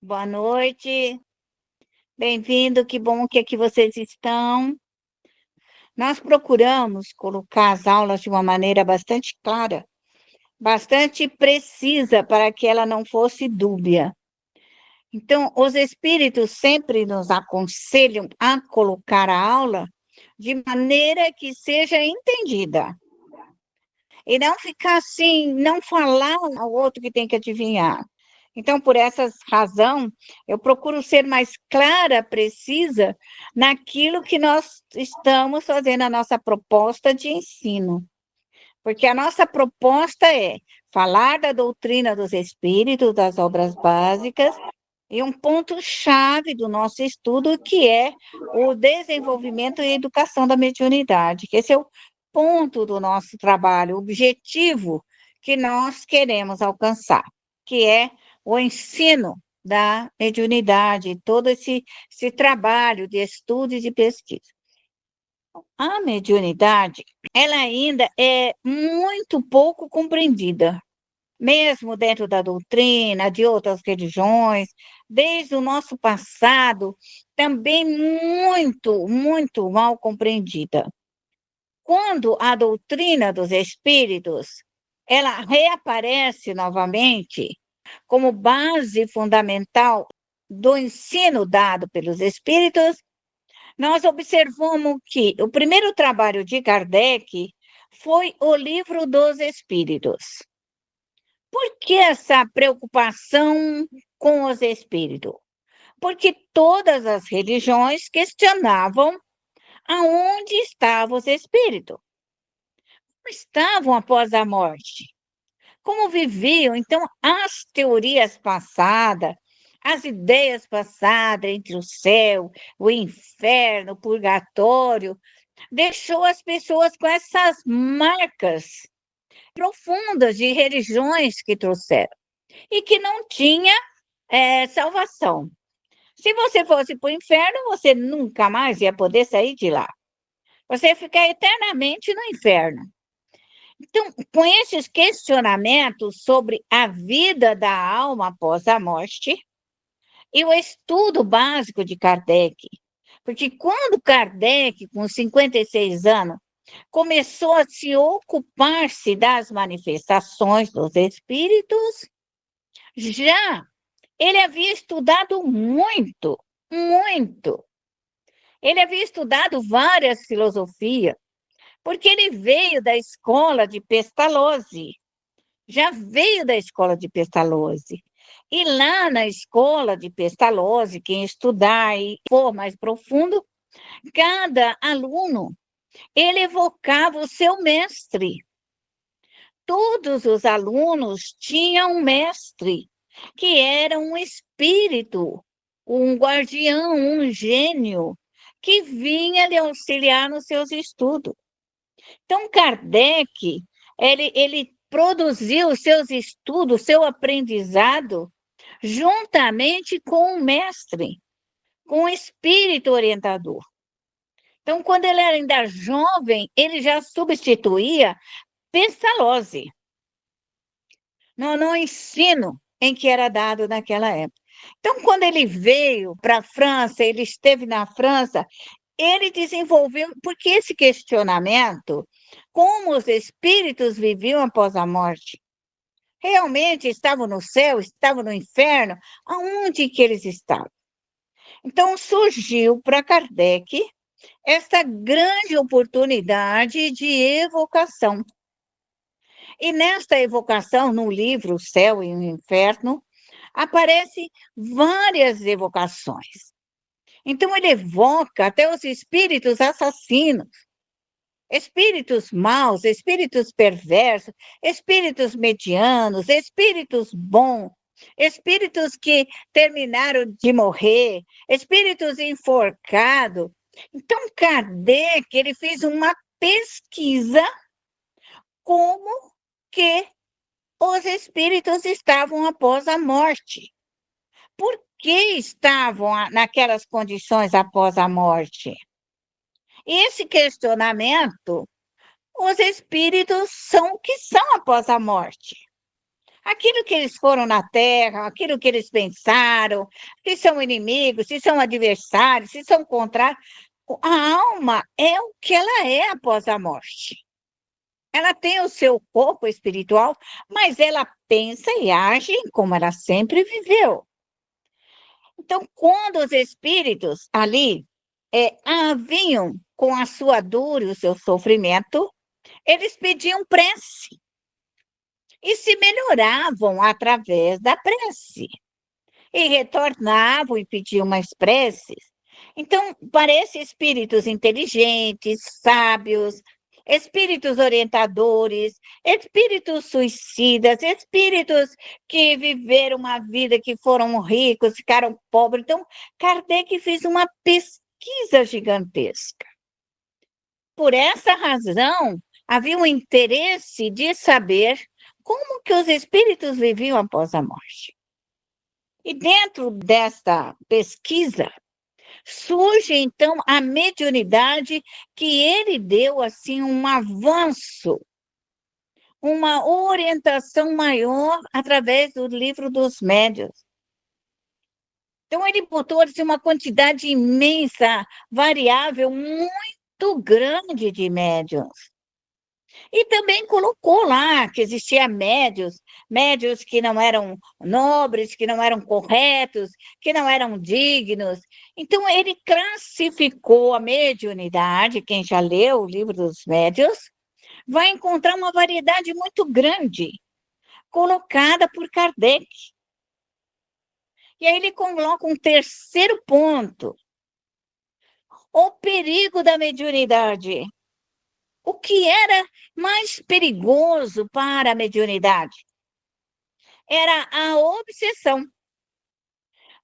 Boa noite, bem-vindo, que bom que aqui vocês estão. Nós procuramos colocar as aulas de uma maneira bastante clara, bastante precisa, para que ela não fosse dúbia. Então, os espíritos sempre nos aconselham a colocar a aula de maneira que seja entendida. E não ficar assim, não falar ao outro que tem que adivinhar. Então, por essa razão, eu procuro ser mais clara, precisa, naquilo que nós estamos fazendo, a nossa proposta de ensino. Porque a nossa proposta é falar da doutrina dos espíritos, das obras básicas, e um ponto-chave do nosso estudo, que é o desenvolvimento e educação da mediunidade, que esse é o ponto do nosso trabalho, o objetivo que nós queremos alcançar, que é o ensino da mediunidade, todo esse trabalho de estudo e de pesquisa. A mediunidade, ela ainda é muito pouco compreendida, mesmo dentro da doutrina, de outras religiões, desde o nosso passado, também muito mal compreendida. Quando a doutrina dos espíritos, ela reaparece novamente como base fundamental do ensino dado pelos espíritos, nós observamos que o primeiro trabalho de Kardec foi o Livro dos Espíritos. Por que essa preocupação com os espíritos? Porque todas as religiões questionavam aonde estavam os espíritos. Como estavam após a morte? Como viviam? Então, as teorias passadas, as ideias passadas entre o céu, o inferno, o purgatório, deixou as pessoas com essas marcas profundas de religiões que trouxeram e que não tinha salvação. Se você fosse para o inferno, você nunca mais ia poder sair de lá. Você ia ficar eternamente no inferno. Então, com esses questionamentos sobre a vida da alma após a morte e o estudo básico de Kardec, porque quando Kardec, com 56 anos, começou a se ocupar-se das manifestações dos espíritos, já ele havia estudado muito. Ele havia estudado várias filosofias, porque ele veio da escola de Pestalozzi, já veio da escola de Pestalozzi. E lá na escola de Pestalozzi, quem estudar e for mais profundo, cada aluno, ele evocava o seu mestre. Todos os alunos tinham um mestre, que era um espírito, um guardião, um gênio, que vinha lhe auxiliar nos seus estudos. Então, Kardec, ele produziu os seus estudos, seu aprendizado, juntamente com o mestre, com o espírito orientador. Então, quando ele era ainda jovem, ele já substituía Pestalozzi no ensino em que era dado naquela época. Então, quando ele veio para a França, ele esteve na França, ele desenvolveu, porque esse questionamento, como os espíritos viviam após a morte, realmente estavam no céu, estavam no inferno, aonde que eles estavam? Então, surgiu para Kardec esta grande oportunidade de evocação. E nesta evocação, no livro O Céu e o Inferno, aparecem várias evocações. Então, ele evoca até os espíritos assassinos, espíritos maus, espíritos perversos, espíritos medianos, espíritos bons, espíritos que terminaram de morrer, espíritos enforcados. Então, Kardec, ele fez uma pesquisa como que os espíritos estavam após a morte. Por que estavam naquelas condições após a morte? Esse questionamento, os espíritos são o que são após a morte. aquilo que eles foram na Terra, aquilo que eles pensaram, se são inimigos, se são adversários, se são contrários. A alma é o que ela é após a morte. Ela tem o seu corpo espiritual, mas ela pensa e age como ela sempre viveu. Então, quando os espíritos ali vinham com a sua dor e o seu sofrimento, eles pediam prece e se melhoravam através da prece e retornavam e pediam mais preces. Então, parece espíritos inteligentes, sábios, espíritos orientadores, espíritos suicidas, espíritos que viveram uma vida que foram ricos, ficaram pobres. Então, Kardec fez uma pesquisa gigantesca. Por essa razão, havia um interesse de saber como que os espíritos viviam após a morte. E dentro desta pesquisa, surge, então, a mediunidade que ele deu, assim, um avanço, uma orientação maior através do livro dos médiuns. Então, ele botou, assim, uma quantidade imensa, variável, muito grande de médiuns. E também colocou lá que existia médios que não eram nobres, que não eram corretos, que não eram dignos. Então, ele classificou a mediunidade, quem já leu o livro dos médios, vai encontrar uma variedade muito grande, colocada por Kardec. E aí ele coloca um terceiro ponto, o perigo da mediunidade. O que era mais perigoso para a mediunidade? Era a obsessão.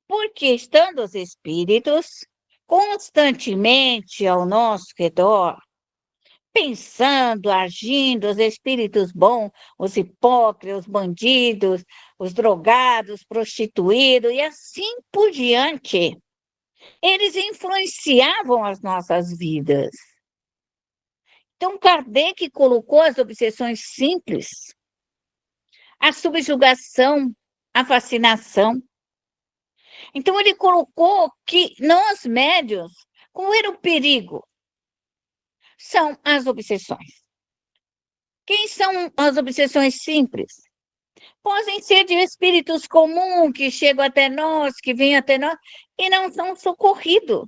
Porque estando os espíritos constantemente ao nosso redor, pensando, agindo, os espíritos bons, os hipócritas, os bandidos, os drogados, prostituídos e assim por diante, eles influenciavam as nossas vidas. Então, Kardec colocou as obsessões simples, a subjugação, a fascinação. Então, ele colocou que nós, médios, qual era o perigo? São as obsessões. Quem são as obsessões simples? Podem ser de espíritos comuns que chegam até nós, que vêm até nós, e não são socorridos.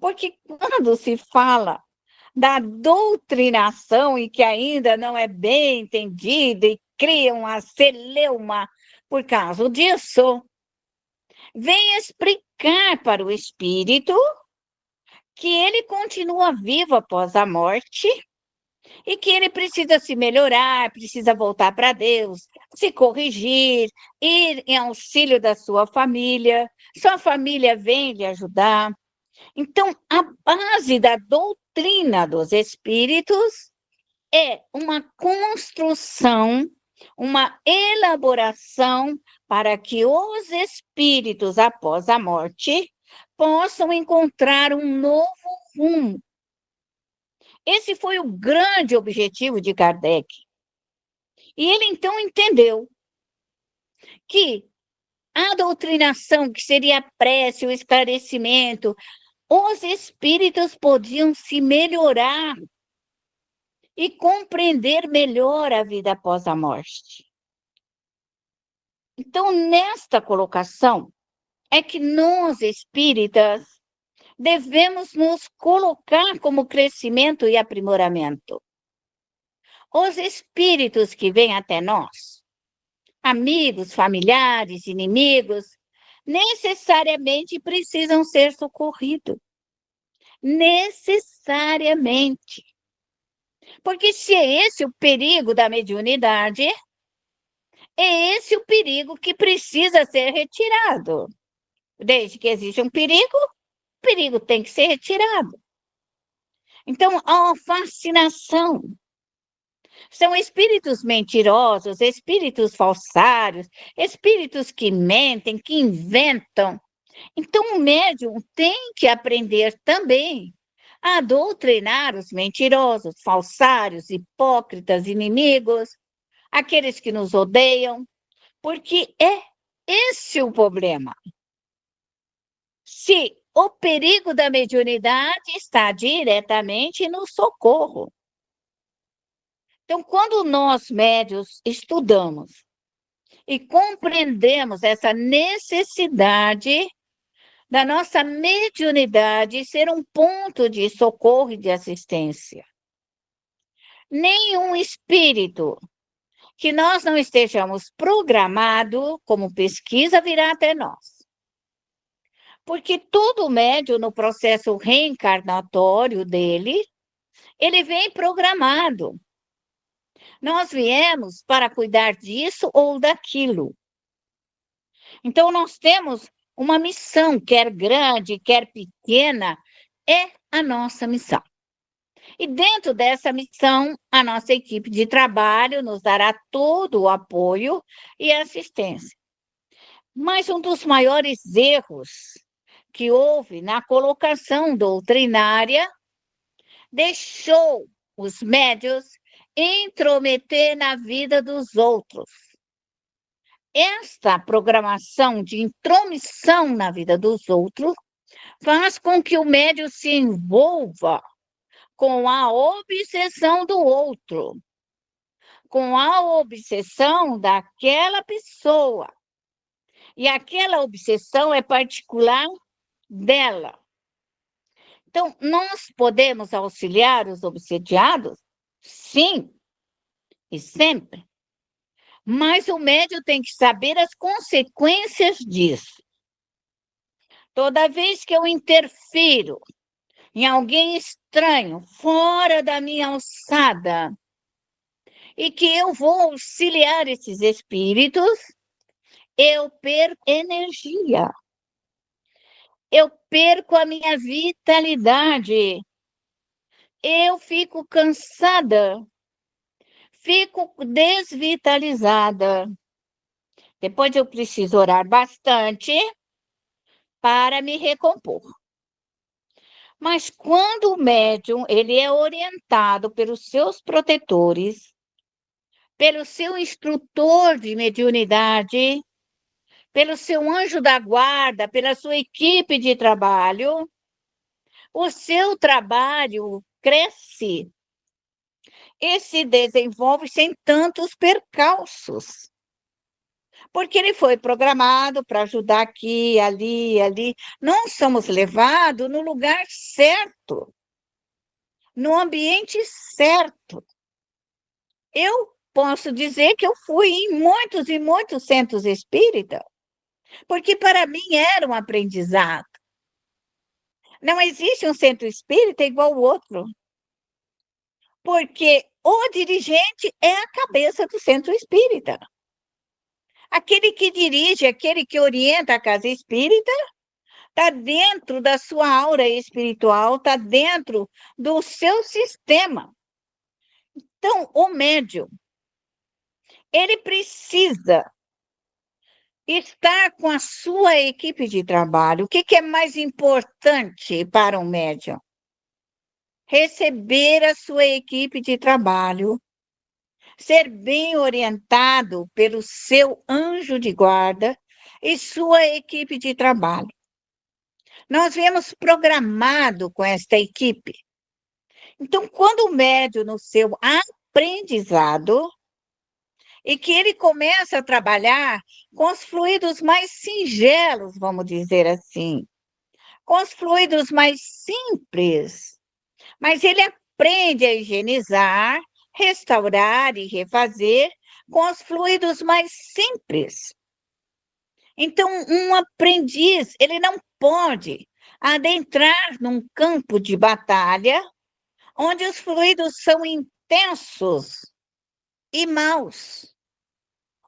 Porque quando se fala da doutrinação e que ainda não é bem entendida e criam a celeuma por causa disso, vem explicar para o espírito que ele continua vivo após a morte e que ele precisa se melhorar, precisa voltar para Deus, se corrigir, ir em auxílio da sua família vem lhe ajudar. Então, a base da doutrina dos espíritos é uma construção, uma elaboração para que os espíritos, após a morte, possam encontrar um novo rumo. Esse foi o grande objetivo de Kardec. E ele, então, entendeu que a doutrinação, que seria a prece, o esclarecimento, os espíritos podiam se melhorar e compreender melhor a vida após a morte. Então, nesta colocação, é que nós, espíritas, devemos nos colocar como crescimento e aprimoramento. Os espíritos que vêm até nós, amigos, familiares, inimigos, necessariamente precisam ser socorridos. Necessariamente. Porque se é esse o perigo da mediunidade, é esse o perigo que precisa ser retirado. Desde que existe um perigo, o perigo tem que ser retirado. Então, a fascinação. São espíritos mentirosos, espíritos falsários, espíritos que mentem, que inventam. Então, o médium tem que aprender também a doutrinar os mentirosos, falsários, hipócritas, inimigos, aqueles que nos odeiam, porque é esse o problema. Se o perigo da mediunidade está diretamente no socorro. Então, quando nós, médios, estudamos e compreendemos essa necessidade da nossa mediunidade ser um ponto de socorro e de assistência, nenhum espírito que nós não estejamos programado como pesquisa virá até nós. Porque todo médium, no processo reencarnatório dele, ele vem programado. Nós viemos para cuidar disso ou daquilo. Então, nós temos uma missão, quer grande, quer pequena, é a nossa missão. E dentro dessa missão, a nossa equipe de trabalho nos dará todo o apoio e assistência. Mas um dos maiores erros que houve na colocação doutrinária deixou os médios intrometer na vida dos outros. Esta programação de intromissão na vida dos outros faz com que o médium se envolva com a obsessão do outro, com a obsessão daquela pessoa. E aquela obsessão é particular dela. Então, nós podemos auxiliar os obsediados? Sim, e sempre. Mas o médium tem que saber as consequências disso. Toda vez que eu interfiro em alguém estranho, fora da minha alçada, e que eu vou auxiliar esses espíritos, eu perco energia. Eu perco a minha vitalidade. Eu fico cansada. Fico desvitalizada. Depois eu preciso orar bastante para me recompor. Mas quando o médium ele é orientado pelos seus protetores, pelo seu instrutor de mediunidade, pelo seu anjo da guarda, pela sua equipe de trabalho, o seu trabalho cresce e se desenvolve sem tantos percalços. Porque ele foi programado para ajudar aqui, ali, ali. Nós somos levados no lugar certo, no ambiente certo. Eu posso dizer que eu fui em muitos e muitos centros espíritas, porque para mim era um aprendizado. Não existe um centro espírita igual ao outro, porque o dirigente é a cabeça do centro espírita. Aquele que dirige, aquele que orienta a casa espírita, está dentro da sua aura espiritual, está dentro do seu sistema. Então, o médium, ele precisa estar com a sua equipe de trabalho. O que é mais importante para um médium? Receber a sua equipe de trabalho, ser bem orientado pelo seu anjo de guarda e sua equipe de trabalho. Nós viemos programado com esta equipe. Então, quando o médium no seu aprendizado, e que ele começa a trabalhar com os fluidos mais singelos, vamos dizer assim, com os fluidos mais simples, mas ele aprende a higienizar, restaurar e refazer com os fluidos mais simples. Então, um aprendiz, ele não pode adentrar num campo de batalha onde os fluidos são intensos e maus,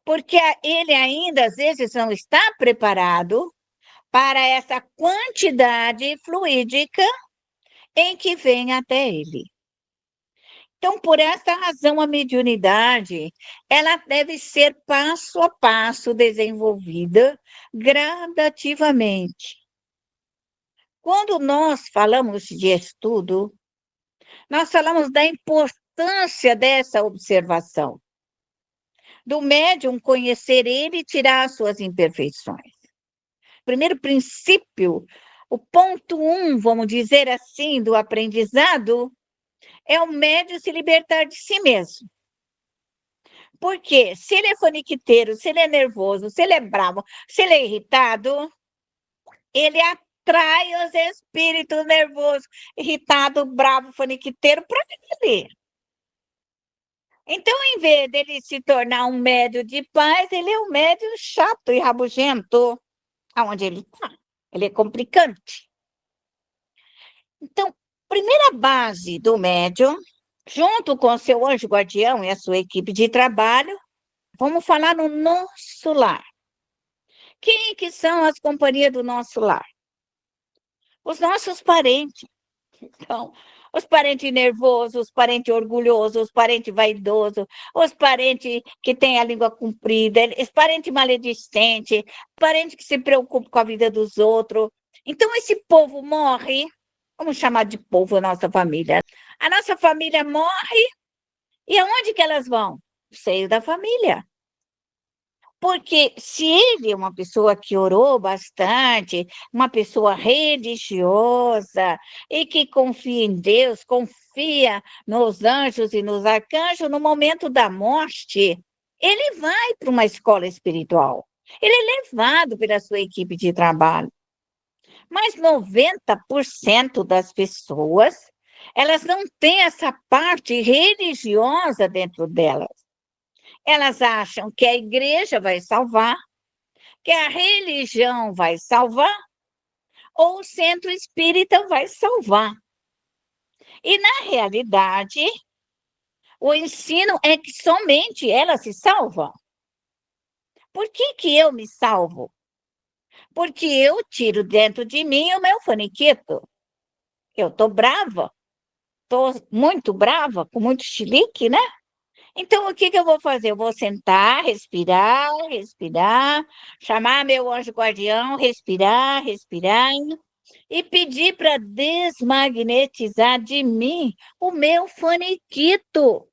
porque ele ainda, às vezes, não está preparado para essa quantidade fluídica em que vem até ele. Então, por essa razão, a mediunidade, ela deve ser passo a passo desenvolvida gradativamente. Quando nós falamos de estudo, nós falamos da importância dessa observação. do médium conhecer ele e tirar as suas imperfeições. Primeiro princípio, o ponto 1, vamos dizer assim, do aprendizado, é o médium se libertar de si mesmo. Porque se ele é faniquiteiro, se ele é nervoso, se ele é bravo, se ele é irritado, ele atrai os espíritos nervosos, irritado, bravo, faniquiteiro para ele. Então, em vez dele se tornar um médium de paz, ele é um médium chato e rabugento, aonde ele está. Ele é complicante. Então, primeira base do médium, junto com seu anjo guardião e a sua equipe de trabalho, vamos falar no nosso lar. Quem que são as companhias do nosso lar? Os nossos parentes. Então, os parentes nervosos, os parentes orgulhosos, os parentes vaidosos, os parentes que têm a língua comprida, os parentes maledicentes, parentes que se preocupam com a vida dos outros. Então, esse povo morre, vamos chamar de povo a nossa família. A nossa família morre, e aonde que elas vão? No seio da família. Porque se ele é uma pessoa que orou bastante, uma pessoa religiosa e que confia em Deus, confia nos anjos e nos arcanjos, no momento da morte, ele vai para uma escola espiritual. Ele é levado pela sua equipe de trabalho. Mas 90% das pessoas, elas não têm essa parte religiosa dentro delas. Elas acham que a igreja vai salvar, que a religião vai salvar, ou o centro espírita vai salvar. E, na realidade, o ensino é que somente ela se salva. Por que que eu me salvo? Porque eu tiro dentro de mim o meu faniquito. Eu estou brava, estou muito brava, com muito chilique, né? Então, o que que eu vou fazer? Eu vou sentar, respirar, respirar, chamar meu anjo guardião, respirar, respirar, e pedir para desmagnetizar de mim o meu faniquito,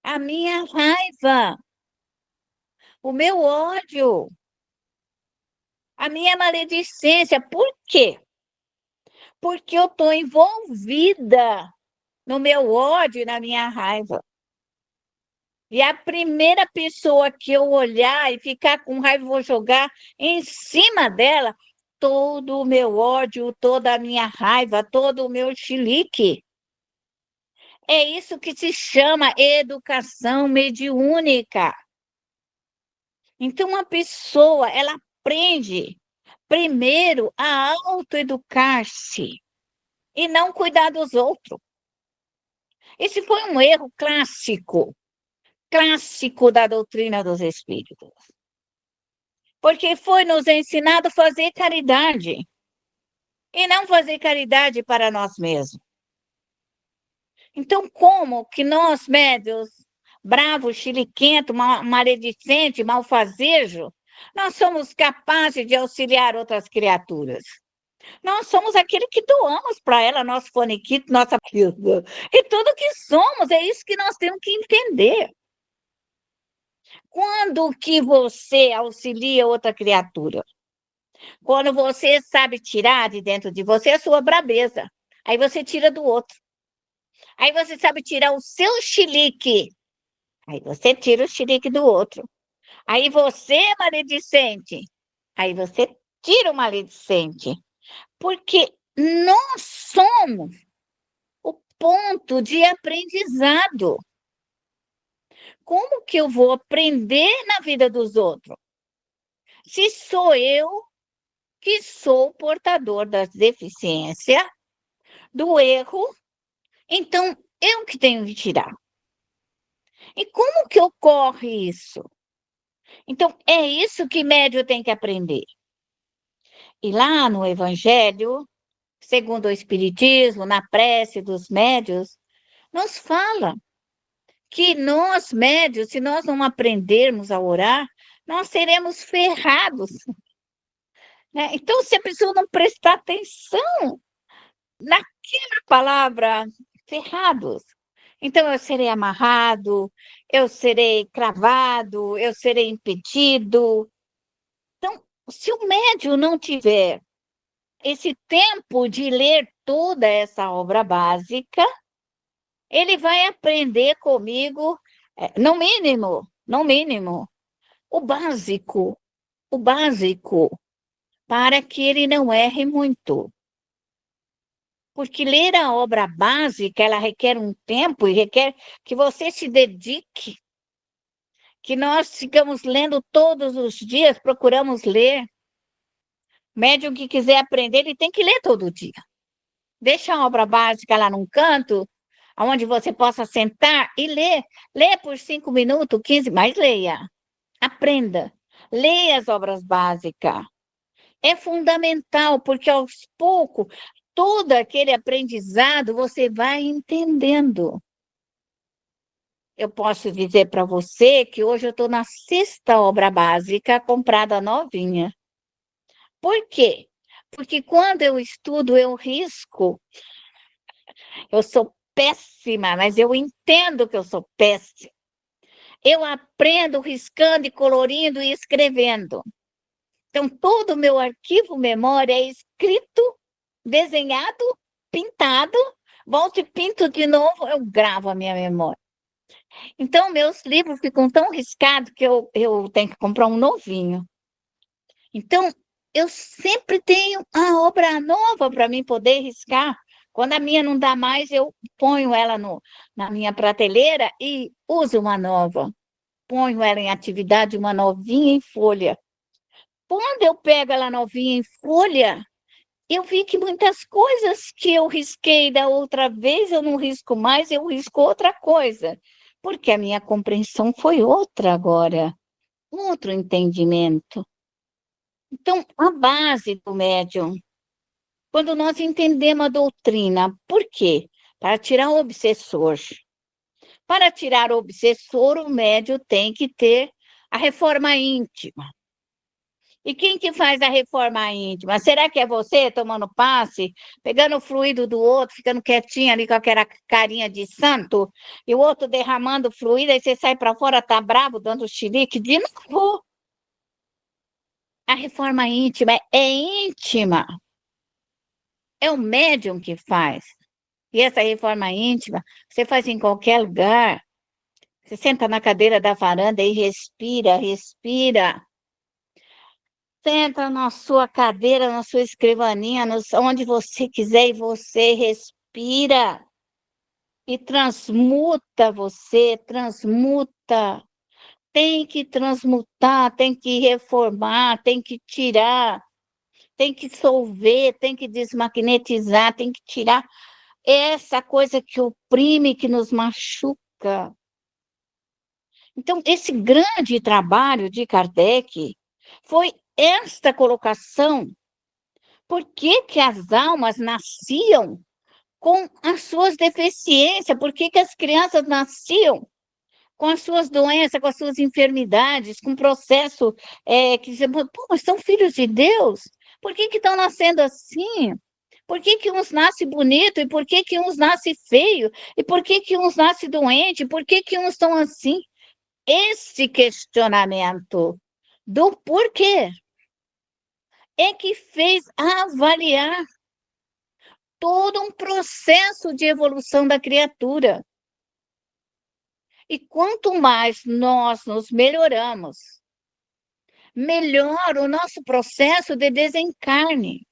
a minha raiva, o meu ódio, a minha maledicência. Por quê? Porque eu estou envolvida no meu ódio e na minha raiva. E a primeira pessoa que eu olhar e ficar com raiva, vou jogar em cima dela todo o meu ódio, toda a minha raiva, todo o meu chilique. É isso que se chama educação mediúnica. Então, a pessoa, ela aprende primeiro a autoeducar-se e não cuidar dos outros. Esse foi um erro clássico da doutrina dos espíritos. Porque foi nos ensinado a fazer caridade e não fazer caridade para nós mesmos. Então, como que nós, médios, bravos, chiliquento, maledicente, malfazejo, nós somos capazes de auxiliar outras criaturas? Nós somos aquele que doamos para ela, nosso faniquito, nossa vida. E tudo que somos, é isso que nós temos que entender. Quando que você auxilia outra criatura? Quando você sabe tirar de dentro de você a sua brabeza. Aí você tira do outro. Aí você sabe tirar o seu chilique. Aí você tira o chilique do outro. Aí você é maledicente. Aí você tira o maledicente. Porque nós somos o ponto de aprendizado. Como que eu vou aprender na vida dos outros? Se sou eu que sou o portador da deficiência, do erro, então eu que tenho que tirar. E como que ocorre isso? Então, é isso que médium tem que aprender. E lá no Evangelho, segundo o Espiritismo, na prece dos médios, nos fala que nós, médios, se nós não aprendermos a orar, nós seremos ferrados. Né? Então, se a pessoa não prestar atenção naquela palavra, ferrados, Então, eu serei amarrado, eu serei cravado, eu serei impedido. Então, se o médium não tiver esse tempo de ler toda essa obra básica, ele vai aprender comigo, no mínimo, o básico, para que ele não erre muito. Porque ler a obra básica, ela requer um tempo e requer que você se dedique, que nós ficamos lendo todos os dias, procuramos ler. Médium que quiser aprender, ele tem que ler todo dia. Deixa a obra básica lá num canto, onde você possa sentar e ler. Lê por 5 minutos, 15, mas leia. Aprenda. Leia as obras básicas. É fundamental, porque aos poucos, todo aquele aprendizado você vai entendendo. Eu posso dizer para você que hoje eu estou na 6ª obra básica comprada novinha. Por quê? Porque quando eu estudo, eu risco. Eu sou péssima, mas eu entendo que eu sou péssima. Eu aprendo riscando e colorindo e escrevendo. Então, todo o meu arquivo memória é escrito, desenhado, pintado, volto e pinto de novo, eu gravo a minha memória. Então, meus livros ficam tão riscados que eu tenho que comprar um novinho. Então, eu sempre tenho a obra nova para mim poder riscar. Quando a minha não dá mais, eu ponho ela na minha prateleira e uso uma nova. Ponho ela em atividade, uma novinha em folha. Quando eu pego ela novinha em folha, eu vi que muitas coisas que eu risquei da outra vez, eu não risco mais, eu risco outra coisa. Porque a minha compreensão foi outra agora, outro entendimento. Então, a base do médium, quando nós entendemos a doutrina, por quê? Para tirar o obsessor. Para tirar o obsessor, o médium tem que ter a reforma íntima. E quem que faz a reforma íntima? Será que é você tomando passe, pegando o fluido do outro, ficando quietinho ali com aquela carinha de santo, e o outro derramando fluido, aí você sai para fora, tá bravo, dando chilique? De novo. A reforma íntima é íntima. É o médium que faz. E essa reforma íntima, você faz em qualquer lugar. Você senta na cadeira da varanda e respira, respira. Senta na sua cadeira, na sua escrivaninha, onde você quiser e você respira. E transmuta você, transmuta. Tem que transmutar, tem que reformar, tem que tirar, tem que solver, tem que desmagnetizar, tem que tirar essa coisa que oprime, que nos machuca. Então, esse grande trabalho de Kardec foi esta colocação. Por que que as almas nasciam com as suas deficiências? Por que que as crianças nasciam com as suas doenças, com as suas enfermidades, com processo que você... Pô, mas são filhos de Deus? Por que que estão nascendo assim? Por que que uns nascem bonito e por que que uns nascem feio? E por que que uns nascem doente? Por que que uns estão assim? Esse questionamento do porquê é que fez avaliar todo um processo de evolução da criatura. E quanto mais nós nos melhoramos, melhor o nosso processo de desencarne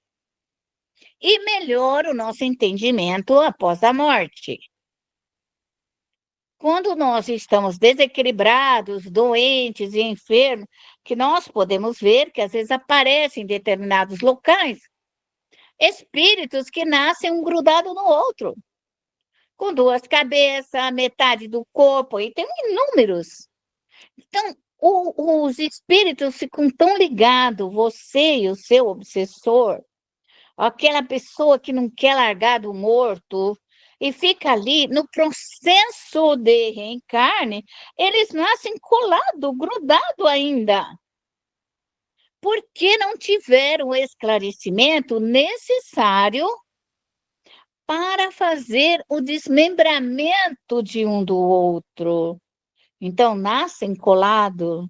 e melhor o nosso entendimento após a morte. Quando nós estamos desequilibrados, doentes e enfermos, que nós podemos ver que às vezes aparecem em determinados locais espíritos que nascem um grudado no outro, com 2 cabeças, metade do corpo, e tem inúmeros. Então, os espíritos ficam tão ligados, você e o seu obsessor, aquela pessoa que não quer largar do morto, e fica ali no processo de reencarne, eles nascem colado, grudado ainda. Porque não tiveram o esclarecimento necessário para fazer o desmembramento de um do outro. Então, nascem colados.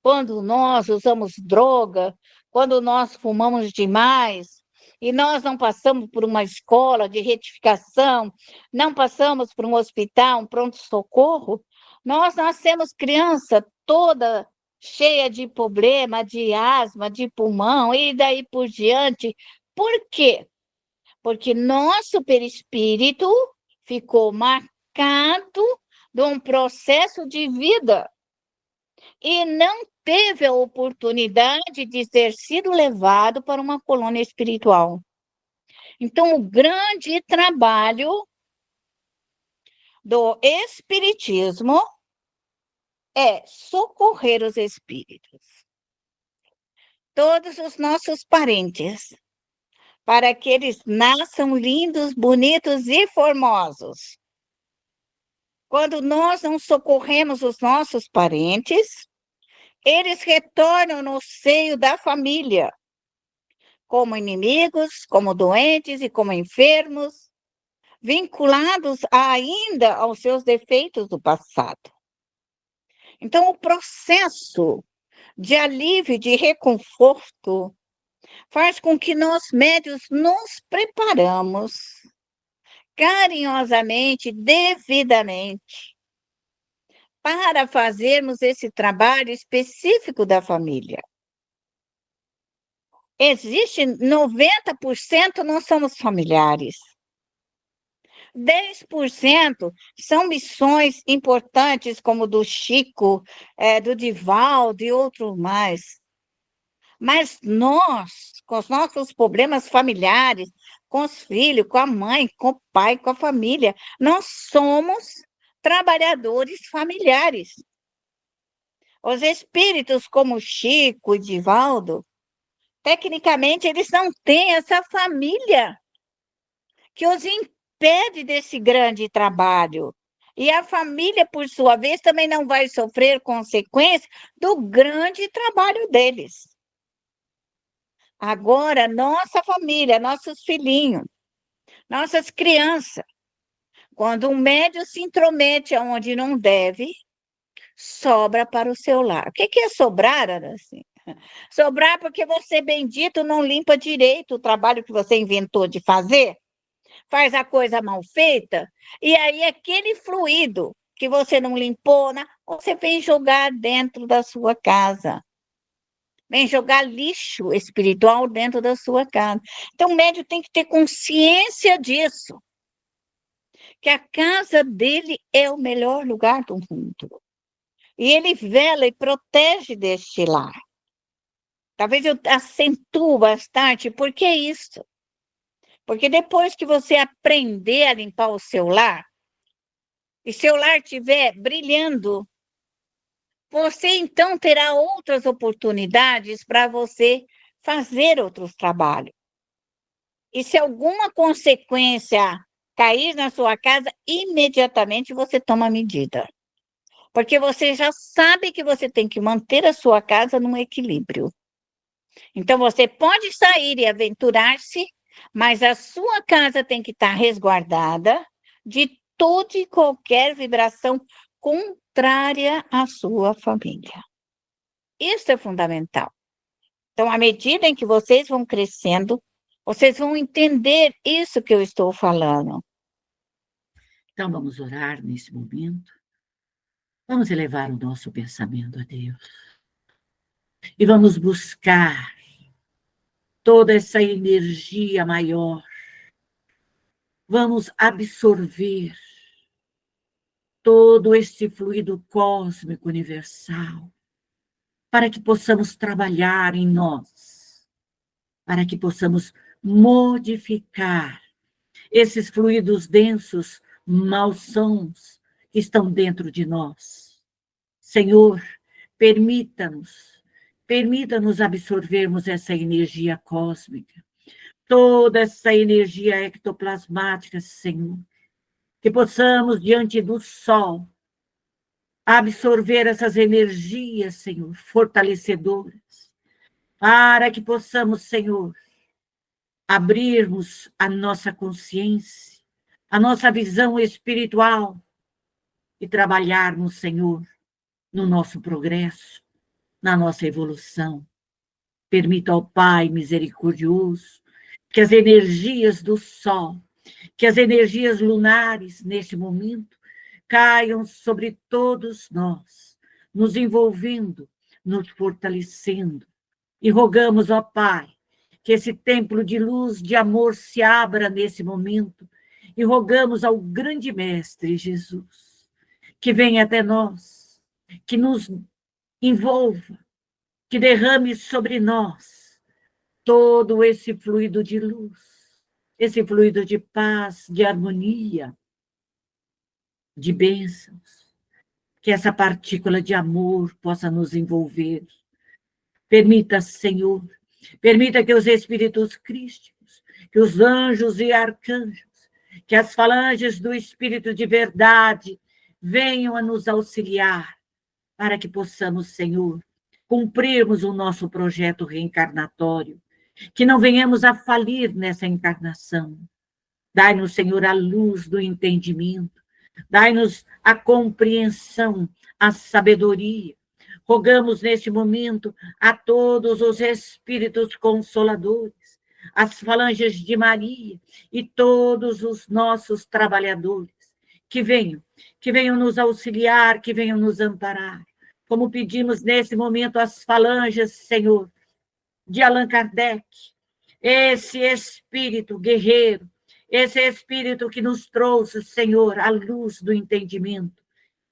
Quando nós usamos droga, quando nós fumamos demais, e nós não passamos por uma escola de retificação, não passamos por um hospital, um pronto-socorro, nós nascemos criança toda cheia de problema, de asma, de pulmão e daí por diante. Por quê? Porque nosso perispírito ficou marcado de um processo de vida e não teve a oportunidade de ter sido levado para uma colônia espiritual. Então, o grande trabalho do espiritismo é socorrer os espíritos, todos os nossos parentes, para que eles nasçam lindos, bonitos e formosos. Quando nós não socorremos os nossos parentes, eles retornam no seio da família, como inimigos, como doentes e como enfermos, vinculados ainda aos seus defeitos do passado. Então, o processo de alívio, de reconforto, faz com que nós médios nos preparamos carinhosamente, devidamente, para fazermos esse trabalho específico da família. Existe 90% não somos familiares. 10% são missões importantes, como do Chico, do Divaldo e outros mais. Mas nós, com os nossos problemas familiares, com os filhos, com a mãe, com o pai, com a família, nós somos trabalhadores familiares. Os espíritos como Chico e Divaldo, tecnicamente, eles não têm essa família que os impede desse grande trabalho. E a família, por sua vez, também não vai sofrer consequências do grande trabalho deles. Agora, nossa família, nossos filhinhos, nossas crianças, quando um médium se intromete aonde não deve, sobra para o seu lar. O que é sobrar, assim? Sobrar porque você, bendito, não limpa direito o trabalho que você inventou de fazer, faz a coisa mal feita, e aí aquele fluido que você não limpou, né, você vem jogar dentro da sua casa. Vem jogar lixo espiritual dentro da sua casa. Então, o médium tem que ter consciência disso, que a casa dele é o melhor lugar do mundo. E ele vela e protege deste lar. Talvez eu acentuo bastante, por que isso? Porque depois que você aprender a limpar o seu lar, e seu lar estiver brilhando, você então terá outras oportunidades para você fazer outros trabalhos. E se alguma consequência cair na sua casa, imediatamente você toma medida. Porque você já sabe que você tem que manter a sua casa num equilíbrio. Então, você pode sair e aventurar-se, mas a sua casa tem que estar resguardada de toda e qualquer vibração contrária à sua família. Isso é fundamental. Então, à medida em que vocês vão crescendo, vocês vão entender isso que eu estou falando. Então, vamos orar nesse momento. Vamos elevar o nosso pensamento a Deus. E vamos buscar toda essa energia maior. Vamos absorver todo esse fluido cósmico universal, para que possamos trabalhar em nós, para que possamos modificar esses fluidos densos, malsãos, que estão dentro de nós. Senhor, permita-nos absorvermos essa energia cósmica, toda essa energia ectoplasmática, Senhor, que possamos, diante do sol, absorver essas energias, Senhor, fortalecedoras, para que possamos, Senhor, abrirmos a nossa consciência, a nossa visão espiritual e trabalharmos, Senhor, no nosso progresso, na nossa evolução. Permita ao Pai misericordioso que as energias do sol, que as energias lunares, neste momento, caiam sobre todos nós, nos envolvendo, nos fortalecendo. E rogamos, ó Pai, que esse templo de luz, de amor se abra nesse momento. E rogamos ao grande Mestre Jesus, que venha até nós, que nos envolva, que derrame sobre nós todo esse fluido de luz, esse fluido de paz, de harmonia, de bênçãos, que essa partícula de amor possa nos envolver. Permita, Senhor, permita que os espíritos crísticos, que os anjos e arcanjos, que as falanges do Espírito de verdade venham a nos auxiliar, para que possamos, Senhor, cumprirmos o nosso projeto reencarnatório, que não venhamos a falir nessa encarnação. Dai-nos, Senhor, a luz do entendimento, dai-nos a compreensão, a sabedoria. Rogamos neste momento a todos os espíritos consoladores, as falanges de Maria e todos os nossos trabalhadores, que venham nos auxiliar, que venham nos amparar. Como pedimos nesse momento as falanges, Senhor, de Allan Kardec, esse espírito guerreiro, esse espírito que nos trouxe, Senhor, a luz do entendimento,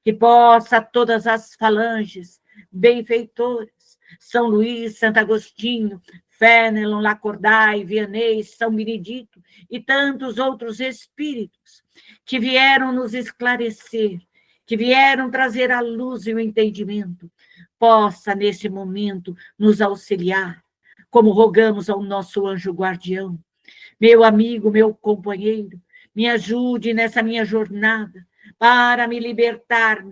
que possa todas as falanges, benfeitores, São Luís, Santo Agostinho, Fénelon, Lacordaire, Vianney, São Benedito e tantos outros espíritos que vieram nos esclarecer, que vieram trazer a luz e o entendimento, possa, nesse momento, nos auxiliar, como rogamos ao nosso anjo guardião. Meu amigo, meu companheiro, me ajude nessa minha jornada para me libertar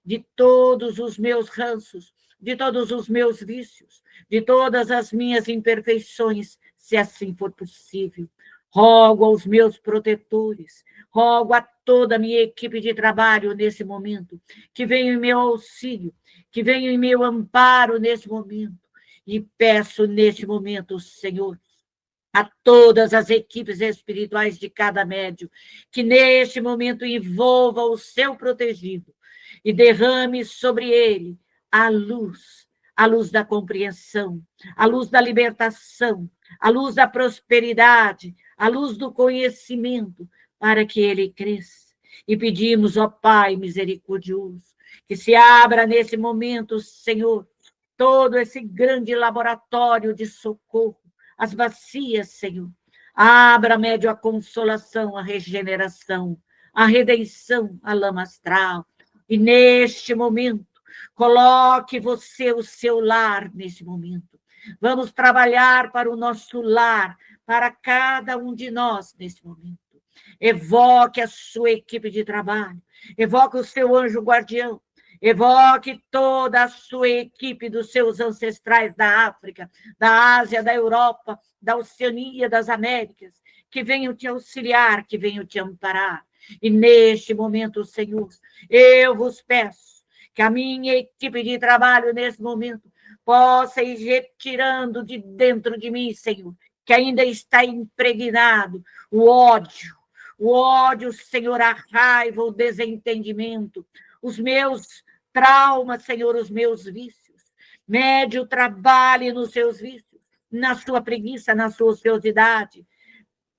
de todos os meus ranços, de todos os meus vícios, de todas as minhas imperfeições, se assim for possível. Rogo aos meus protetores, rogo a toda a minha equipe de trabalho nesse momento, que venham em meu auxílio, que venham em meu amparo nesse momento. E peço neste momento, Senhor, a todas as equipes espirituais de cada médium, que neste momento envolva o seu protegido e derrame sobre ele a luz da compreensão, a luz da libertação, a luz da prosperidade, a luz do conhecimento, para que ele cresça. E pedimos, ó Pai misericordioso, que se abra nesse momento, Senhor, todo esse grande laboratório de socorro, as bacias, Senhor. Abra, médio, a consolação, a regeneração, a redenção, a lama astral. E neste momento, coloque você o seu lar nesse momento. Vamos trabalhar para o nosso lar, para cada um de nós nesse momento. Evoque a sua equipe de trabalho, evoque o seu anjo guardião, evoque toda a sua equipe dos seus ancestrais da África, da Ásia, da Europa, da Oceania, das Américas, que venham te auxiliar, que venham te amparar. E neste momento, Senhor, eu vos peço que a minha equipe de trabalho, nesse momento, possa ir retirando de dentro de mim, Senhor, que ainda está impregnado o ódio, Senhor, a raiva, o desentendimento, os meus traumas, Senhor, os meus vícios. Médio, trabalhe nos seus vícios, na sua preguiça, na sua ociosidade.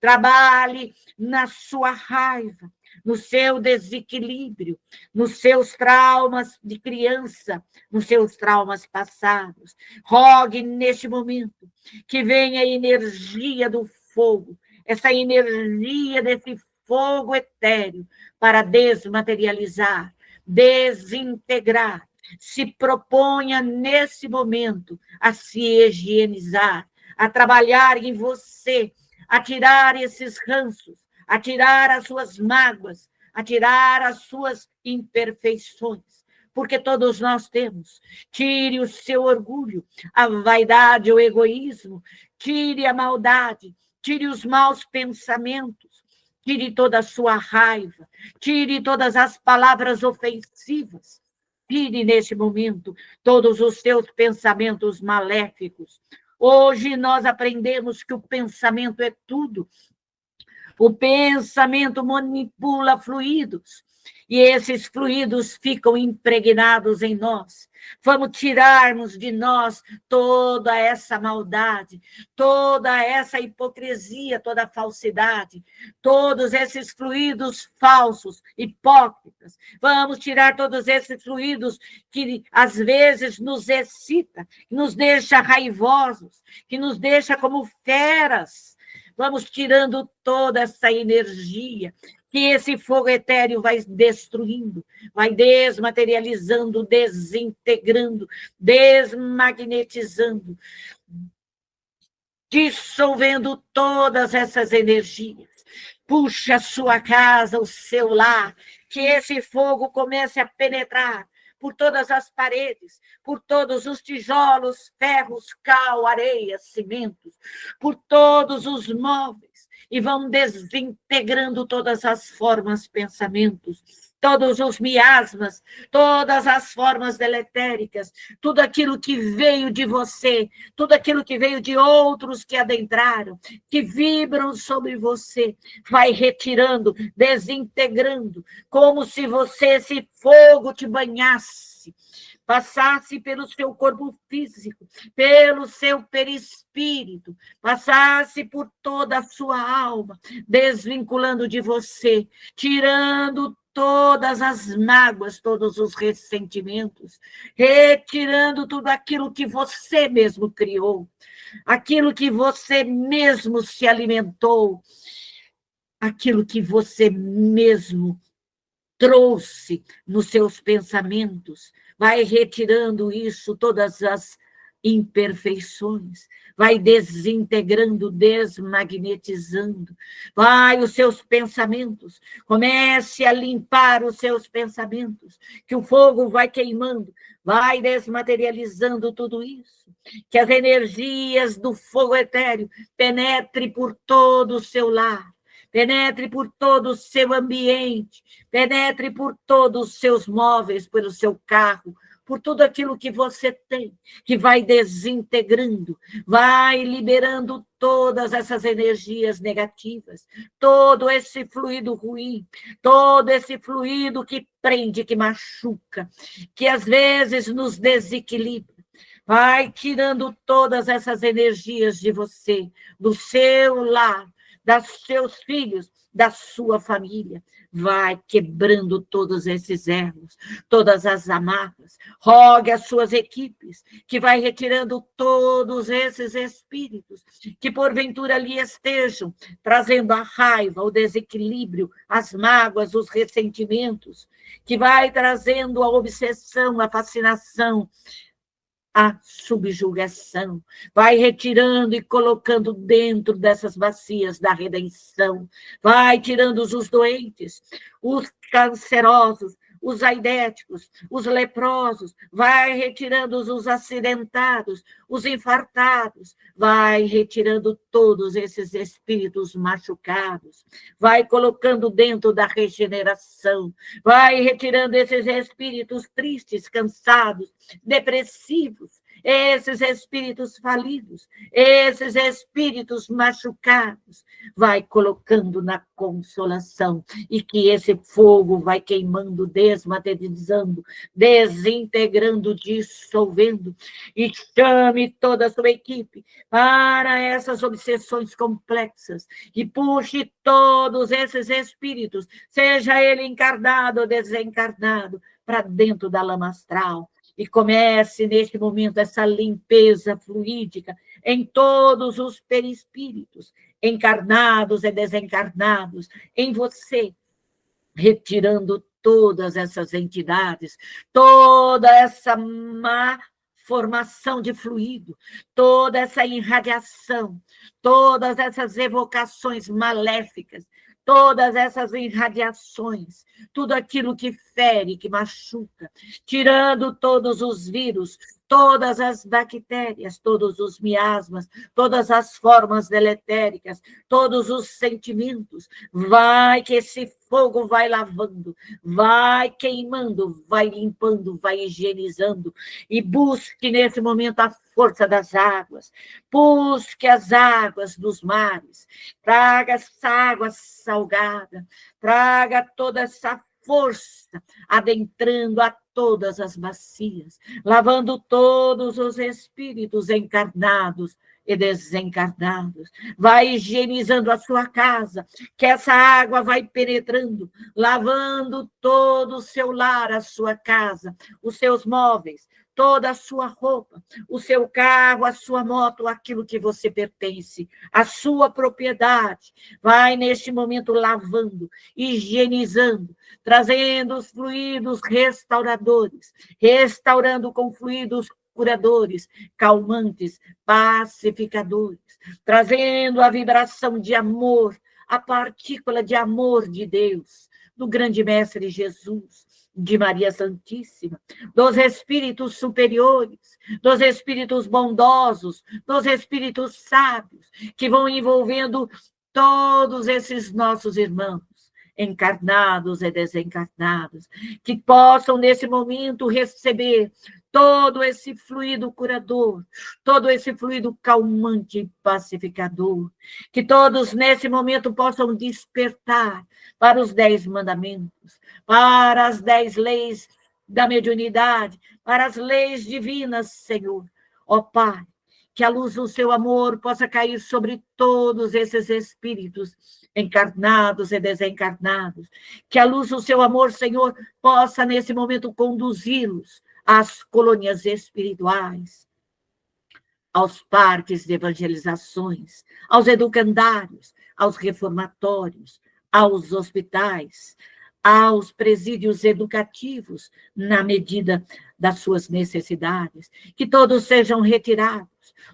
Trabalhe na sua raiva, no seu desequilíbrio, nos seus traumas de criança, nos seus traumas passados. Rogue neste momento que venha a energia do fogo, essa energia desse fogo etéreo para desmaterializar, desintegrar. Se proponha nesse momento a se higienizar, a trabalhar em você, a tirar esses ranços, a tirar as suas mágoas, a tirar as suas imperfeições, porque todos nós temos. Tire o seu orgulho, a vaidade, o egoísmo, tire a maldade, tire os maus pensamentos, tire toda a sua raiva, tire todas as palavras ofensivas, tire neste momento todos os seus pensamentos maléficos. Hoje nós aprendemos que o pensamento é tudo. O pensamento manipula fluidos, e esses fluidos ficam impregnados em nós. Vamos tirarmos de nós toda essa maldade, toda essa hipocrisia, toda a falsidade, todos esses fluidos falsos, hipócritas. Vamos tirar todos esses fluidos que às vezes nos excita, que nos deixa raivosos, que nos deixa como feras. Vamos tirando toda essa energia que esse fogo etéreo vai destruindo, vai desmaterializando, desintegrando, desmagnetizando, dissolvendo todas essas energias. Puxa a sua casa, o seu lar, que esse fogo comece a penetrar por todas as paredes, por todos os tijolos, ferros, cal, areia, cimentos, por todos os móveis, e vão desintegrando todas as formas, pensamentos, todos os miasmas, todas as formas deletéricas, tudo aquilo que veio de você, tudo aquilo que veio de outros que adentraram, que vibram sobre você, vai retirando, desintegrando, como se você, esse fogo te banhasse, passasse pelo seu corpo físico, pelo seu perispírito, passasse por toda a sua alma, desvinculando de você, tirando todas as mágoas, todos os ressentimentos, retirando tudo aquilo que você mesmo criou, aquilo que você mesmo se alimentou, aquilo que você mesmo trouxe nos seus pensamentos, vai retirando isso, todas as imperfeições, vai desintegrando, desmagnetizando, vai os seus pensamentos, comece a limpar os seus pensamentos, que o fogo vai queimando, vai desmaterializando tudo isso, que as energias do fogo etéreo penetrem por todo o seu lar, penetre por todo o seu ambiente, penetre por todos os seus móveis, pelo seu carro, por tudo aquilo que você tem, que vai desintegrando, vai liberando todas essas energias negativas, todo esse fluido ruim, todo esse fluido que prende, que machuca, que às vezes nos desequilibra. Vai tirando todas essas energias de você, do seu lar, dos seus filhos, da sua família, vai quebrando todos esses erros, todas as amarras, rogue as suas equipes, que vai retirando todos esses espíritos, que porventura ali estejam, trazendo a raiva, o desequilíbrio, as mágoas, os ressentimentos, que vai trazendo a obsessão, a fascinação, a subjugação, vai retirando e colocando dentro dessas bacias da redenção, vai tirando os doentes, os cancerosos, os aidéticos, os leprosos, vai retirando os acidentados, os infartados, vai retirando todos esses espíritos machucados, vai colocando dentro da regeneração, vai retirando esses espíritos tristes, cansados, depressivos, esses espíritos falidos, esses espíritos machucados, vai colocando na consolação, e que esse fogo vai queimando, desmaterializando, desintegrando, dissolvendo, e chame toda a sua equipe para essas obsessões complexas, e puxe todos esses espíritos, seja ele encarnado ou desencarnado, para dentro da lama astral, e comece, neste momento, essa limpeza fluídica em todos os perispíritos, encarnados e desencarnados, em você, retirando todas essas entidades, toda essa má formação de fluido, toda essa irradiação, todas essas evocações maléficas, todas essas irradiações, tudo aquilo que fere, que machuca, tirando todos os vírus, todas as bactérias, todos os miasmas, todas as formas deletéricas, todos os sentimentos. Vai que esse fogo vai lavando, vai queimando, vai limpando, vai higienizando. E busque nesse momento a força das águas. Busque as águas dos mares. Traga essa água salgada. Traga toda essa força adentrando a todas as bacias, lavando todos os espíritos encarnados e desencarnados. Vai higienizando a sua casa, que essa água vai penetrando, lavando todo o seu lar, a sua casa, os seus móveis, toda a sua roupa, o seu carro, a sua moto, aquilo que você pertence, a sua propriedade. Vai, neste momento, lavando, higienizando, trazendo os fluidos restauradores, restaurando com fluidos curadores, calmantes, pacificadores, trazendo a vibração de amor, a partícula de amor de Deus, do grande Mestre Jesus, de Maria Santíssima, dos espíritos superiores, dos espíritos bondosos, dos espíritos sábios, que vão envolvendo todos esses nossos irmãos, encarnados e desencarnados, que possam, nesse momento, receber todo esse fluido curador, todo esse fluido calmante e pacificador, que todos, nesse momento, possam despertar para os 10 mandamentos, para as 10 leis da mediunidade, para as leis divinas, Senhor. Ó Pai, que a luz do seu amor possa cair sobre todos esses espíritos encarnados e desencarnados, que a luz do seu amor, Senhor, possa, nesse momento, conduzi-los às colônias espirituais, aos parques de evangelizações, aos educandários, aos reformatórios, aos hospitais, aos presídios educativos, na medida das suas necessidades, que todos sejam retirados,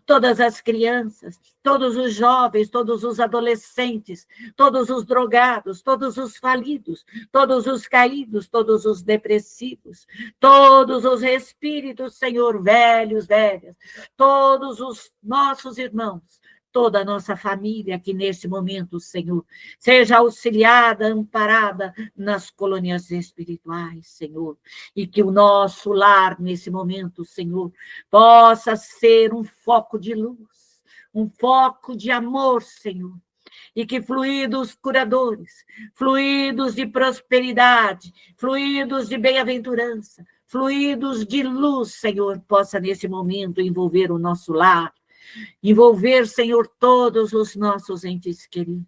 todas as crianças, todos os jovens, todos os adolescentes, todos os drogados, todos os falidos, todos os caídos, todos os depressivos, todos os espíritos, Senhor, velhos, velhas, todos os nossos irmãos, toda a nossa família que neste momento, Senhor, seja auxiliada, amparada nas colônias espirituais, Senhor, e que o nosso lar nesse momento, Senhor, possa ser um foco de luz, um foco de amor, Senhor, e que fluidos curadores, fluidos de prosperidade, fluidos de bem-aventurança, fluidos de luz, Senhor, possa nesse momento envolver o nosso lar, envolver, Senhor, todos os nossos entes queridos.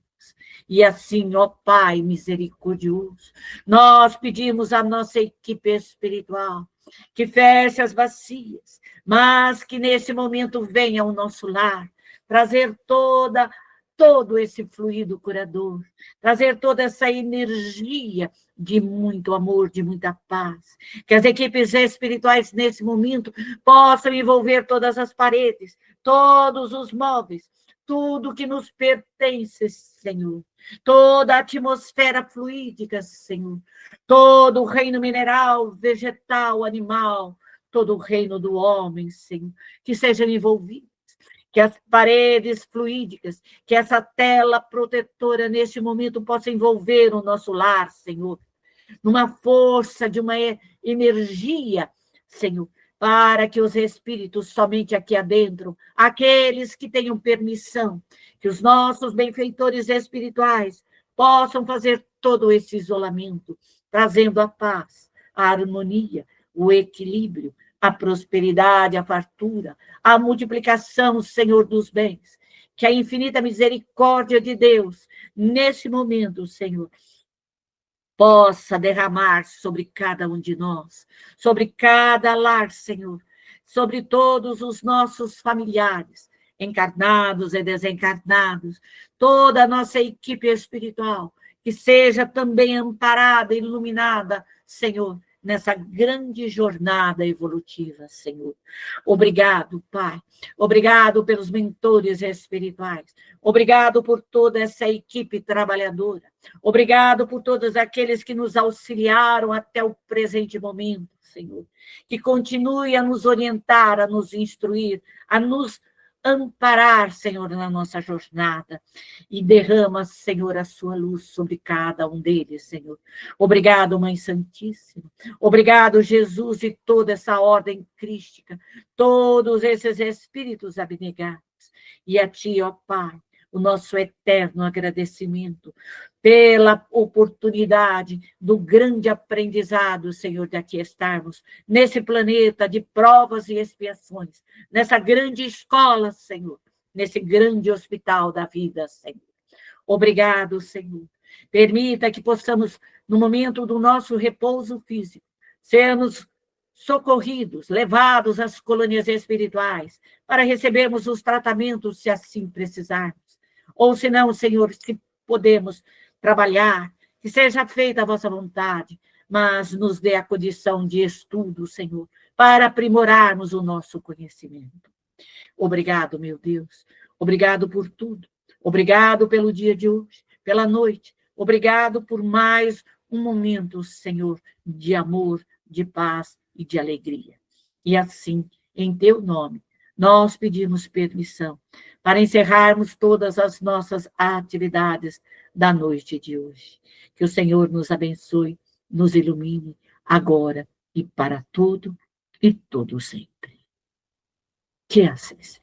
E assim, ó Pai misericordioso, nós pedimos à nossa equipe espiritual que feche as bacias, mas que nesse momento venha ao nosso lar, trazer todo esse fluido curador, trazer toda essa energia de muito amor, de muita paz, que as equipes espirituais nesse momento possam envolver todas as paredes, todos os móveis, tudo que nos pertence, Senhor, toda a atmosfera fluídica, Senhor, todo o reino mineral, vegetal, animal, todo o reino do homem, Senhor, que sejam envolvidos, que as paredes fluídicas, que essa tela protetora neste momento possa envolver o nosso lar, Senhor, numa força de uma energia, Senhor, para que os espíritos somente aqui adentro, aqueles que tenham permissão, que os nossos benfeitores espirituais possam fazer todo esse isolamento, trazendo a paz, a harmonia, o equilíbrio, a prosperidade, a fartura, a multiplicação, Senhor dos bens, que a infinita misericórdia de Deus, nesse momento, Senhor, possa derramar sobre cada um de nós, sobre cada lar, Senhor, sobre todos os nossos familiares, encarnados e desencarnados, toda a nossa equipe espiritual, que seja também amparada, iluminada, Senhor, nessa grande jornada evolutiva, Senhor. Obrigado, Pai. Obrigado pelos mentores espirituais. Obrigado por toda essa equipe trabalhadora. Obrigado por todos aqueles que nos auxiliaram até o presente momento, Senhor, que continue a nos orientar, a nos instruir, a nos amparar, Senhor, na nossa jornada, e derrama, Senhor, a sua luz sobre cada um deles, Senhor. Obrigado, Mãe Santíssima. Obrigado, Jesus, e toda essa ordem crística, todos esses espíritos abnegados. E a Ti, ó Pai, o nosso eterno agradecimento pela oportunidade do grande aprendizado, Senhor, de aqui estarmos nesse planeta de provas e expiações, nessa grande escola, Senhor, nesse grande hospital da vida, Senhor. Obrigado, Senhor. Permita que possamos, no momento do nosso repouso físico, sermos socorridos, levados às colônias espirituais, para recebermos os tratamentos, se assim precisarmos. Ou se não, Senhor, se podemos trabalhar, que seja feita a vossa vontade, mas nos dê a condição de estudo, Senhor, para aprimorarmos o nosso conhecimento. Obrigado, meu Deus. Obrigado por tudo. Obrigado pelo dia de hoje, pela noite. Obrigado por mais um momento, Senhor, de amor, de paz e de alegria. E assim, em teu nome, nós pedimos permissão para encerrarmos todas as nossas atividades da noite de hoje. Que o Senhor nos abençoe, nos ilumine, agora e para todo e todo sempre. Que assim seja.